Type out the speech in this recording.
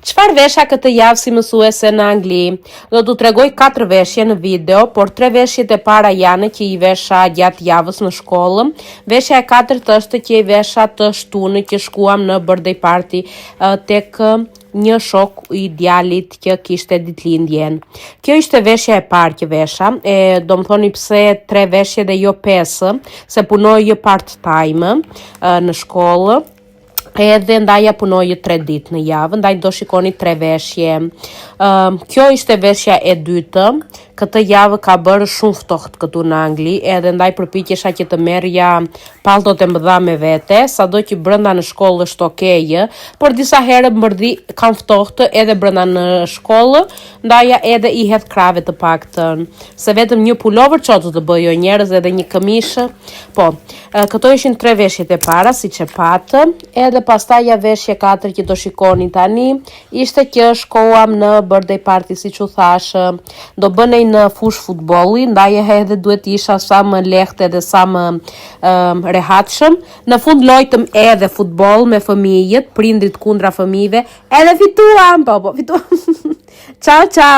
Çfarë vesha këtë javë si mësuese në Angli? Do t'u tregoj 4 veshje në video, por 3 veshjet e para janë që i vesha gjatë javës në shkollë. Veshja e 4 është që i vesha të shtunë që shkuam në birthday party tek një shok i djalit që kishte ditëlindjen. Kjo ishte veshja e parë që vesha, do më thoni pse 3 veshje dhe jo 5, se punoj part-time në shkollë. Edhe ndaja punoj 3 ditë në javë, ndaj do shikoni 3 veshje. Kjo ishte veshja e dytë. Këtë javë ka bërë shumë ftohtë këtu në Angli, edhe ndaj përpiqesha që të merrja palltot e mëdha me vete, sado që brenda në shkollë është okej, por disa herë mërdhi kanë ftohtë edhe brenda në shkollë, ndaja edhe i hedh krave të paktën. Se vetëm një pullover çotë të bëjo njerëz edhe një këmishë. Po, këto ishin 3 veshjet e para, siç e patë, edhe pastaj veshje 4 që do shikoni tani, ishte që shkoam në birthday party, siç u thash, do bënej në fush futbolli, ndaj edhe duhet isha sa më lehtë edhe sa më rehatshëm. Në fund lojtëm edhe futboll me fëmijët, prindrit kundra fëmijëve, edhe fituam, po fituam. Ciao ciao.